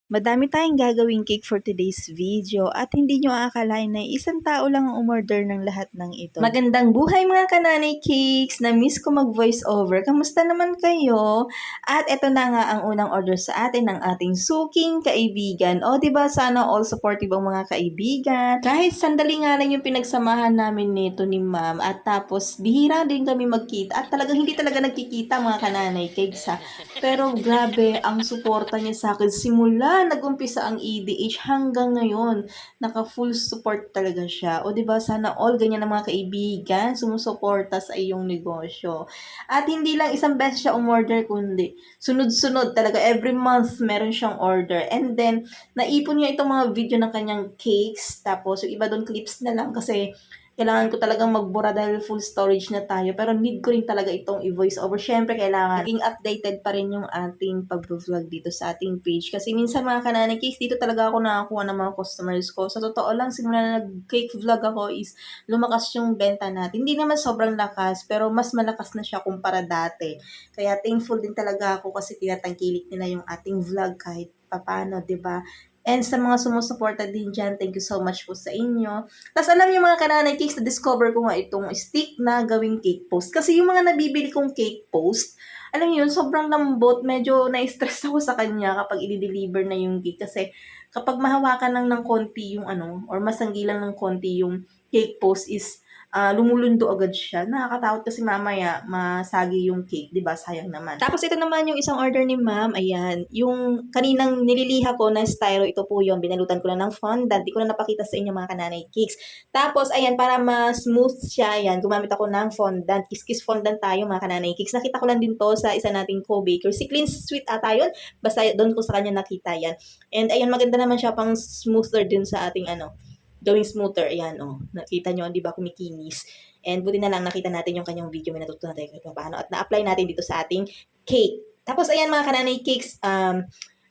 Madami tayong gagawing cake for today's video at hindi nyo aakalain na isang tao lang ang umorder ng lahat ng ito. Magandang buhay mga kananay cakes! Na-miss ko mag-voice over. Kamusta naman kayo? At eto na nga ang unang order sa atin ng ating suking kaibigan. O diba sana all supportive ang mga kaibigan. Kahit sandali nga lang yung pinagsamahan namin nito ni ma'am at tapos bihira din kami magkita at talagang hindi talaga nagkikita mga kananay cakes ha. Pero grabe ang suporta niya sa akin simula nag-umpisa ang EDH hanggang ngayon, naka-full support talaga siya. O 'di ba sana all ganyan ng mga kaibigan sumusuporta sa iyong negosyo. At hindi lang isang beses siya umorder kundi sunod-sunod talaga every month meron siyang order. And then naipon niya itong mga video ng kanyang cakes tapos yung iba doon clips na lang kasi kailangan ko talagang magbura dahil full storage na tayo. Pero need ko rin talaga itong i-voice over. Syempre, kailangan maging updated pa rin yung ating pag-vlog dito sa ating page. Kasi minsan mga kananay cakes, dito talaga ako nakakuha ng mga customers ko. Sa totoo lang, simula na nag-cake vlog ako is lumakas yung benta natin. Hindi naman sobrang lakas, pero mas malakas na siya kumpara dati. Kaya thankful din talaga ako kasi tinatangkilik nila yung ating vlog kahit papano, 'di ba? And sa mga sumusuporta din dyan, thank you so much po sa inyo. Tapos alam niyo mga kananay cakes, na-discover ko nga itong stick na gawing cake post. Kasi yung mga nabibili kong cake post, alam niyo yun, sobrang lambot. Medyo na-stress ako sa kanya kapag i-deliver na yung cake. Kasi kapag mahawakan lang ng konti yung or masanggi lang ng konti yung cake post is lumulundo agad siya. Nakakatakot kasi mamaya masagi yung cake, 'di ba? Sayang naman. Tapos ito naman yung isang order ni ma'am. Ayan, yung kaninang nililiha ko na styro, ito po yung binalutan ko na ng fondant. Di ko na napakita sa inyo mga kananay cakes. Tapos ayan, para ma-smooth siya, ayan, gumamit ako ng fondant. Kiss-kiss fondant tayo mga kananay cakes. Nakita ko lang din to sa isa nating co-baker. Si Clean Sweet ata yun. Basta doon ko sa kanya nakita yan. And ayan, maganda naman siya pang smoother din sa ating gawing smoother. Ayan, nakita nyo, di ba, kumikinis. And buti na lang nakita natin yung kanyang video, may natutunan tayo kahit paano. At na-apply natin dito sa ating cake. Tapos, ayan mga kananay cakes,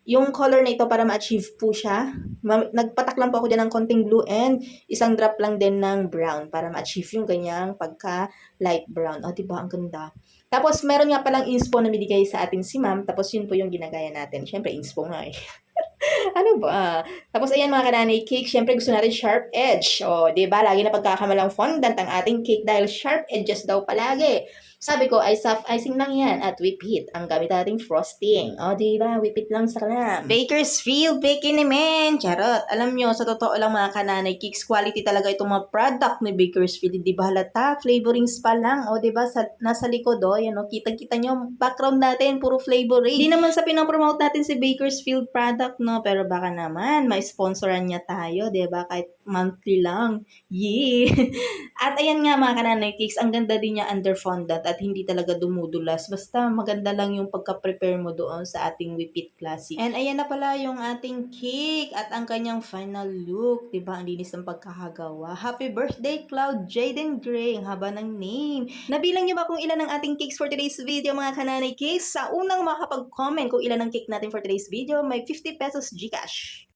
yung color na ito para ma-achieve po siya. Nagpatak lang po ako dyan ng konting blue and isang drop lang din ng brown para ma-achieve yung ganyang pagka light brown. O, diba? Ang ganda. Tapos, meron nga palang inspo na binigay sa atin si ma'am. Tapos, yun po yung ginagaya natin. Siyempre, inspo nga eh. Ano ba? Tapos ayan mga kananay cake, syempre gusto natin sharp edge. O, di ba? Lagi na pagkakamalang fondant ang ating cake dahil sharp edges daw palagi. Sabi ko, ay soft icing lang yan at whip it ang gamit nating frosting. O, di ba? Whip it lang sa kalam. Bakersfield, baking naman. Charot. Alam nyo, sa totoo lang mga kananay cakes, quality talaga itong mga product ni Bakersfield. Di ba halata? Flavorings pa lang. O, di ba? Nasa likod, yan, Kita-kita nyo, background natin, puro flavoring. Di naman sa pinapromote natin si Bakersfield product, no? Pero baka naman, may sponsoran niya tayo, di ba? Kahit monthly lang. Yeah! At ayan nga mga kananay cakes, ang ganda din niya under fondant at hindi talaga dumudulas. Basta maganda lang yung pagka-prepare mo doon sa ating Whip It Classic. And ayan na pala yung ating cake at ang kanyang final look. Diba? Ang linis ng pagkakagawa. Happy birthday, Cloud Jaden Gray. Ang haba ng name. Nabilang niyo ba kung ilan ang ating cakes for today's video mga kananay cakes? Sa unang makapag-comment kung ilan ang cake natin for today's video, may 50 pesos GCash.